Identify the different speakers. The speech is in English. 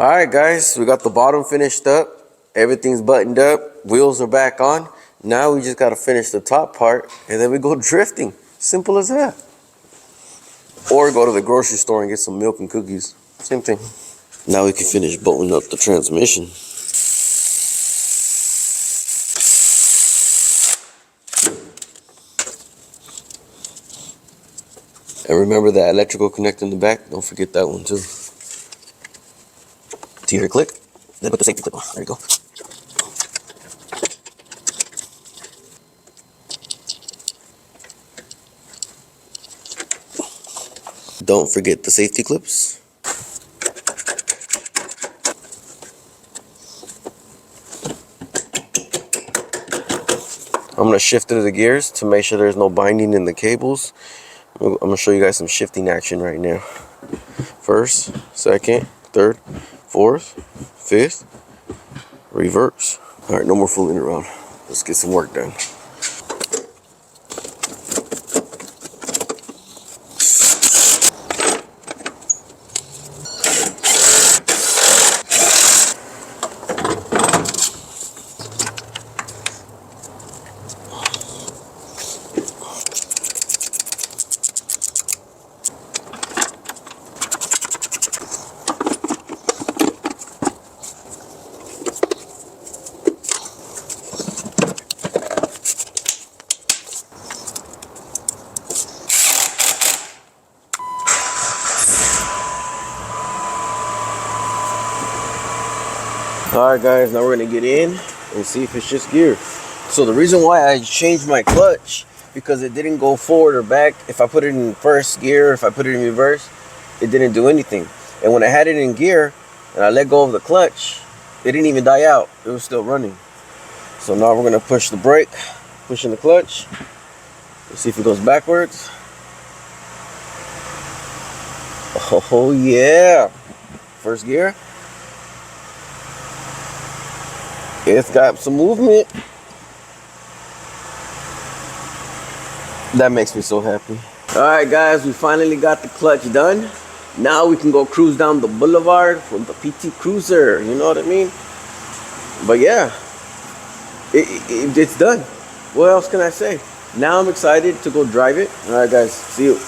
Speaker 1: All right, guys, we got the bottom finished up. Everything's buttoned up. Wheels are back on. Now we just got to finish the top part, and then we go drifting. Simple as that. Or go to the grocery store and get some milk and cookies. Same thing. Now we can finish bolting up the transmission. And remember that electrical connector in the back. Don't forget that one too. To hear a click, then put the safety clip on. There you go. Don't forget the safety clips. I'm going to shift to the gears to make sure there's no binding in the cables. I'm going to show you guys some shifting action right now. First, second, third, fourth, fifth, reverse. All right, no more fooling around. Let's get some work done. Alright guys, now we're going to get in and see if it's just gear. So the reason why I changed my clutch, because it didn't go forward or back. If I put it in first gear, if I put it in reverse, it didn't do anything. And when I had it in gear and I let go of the clutch, it didn't even die out. It was still running. So now we're going to push the brake, pushing the clutch. Let's see if it goes backwards. Oh yeah. First gear. It's got some movement. That makes me so happy. Alright guys, we finally got the clutch done. Now we can go cruise down the boulevard with the PT Cruiser. You know what I mean? But yeah, it's done. What else can I say? Now I'm excited to go drive it. Alright guys, see you.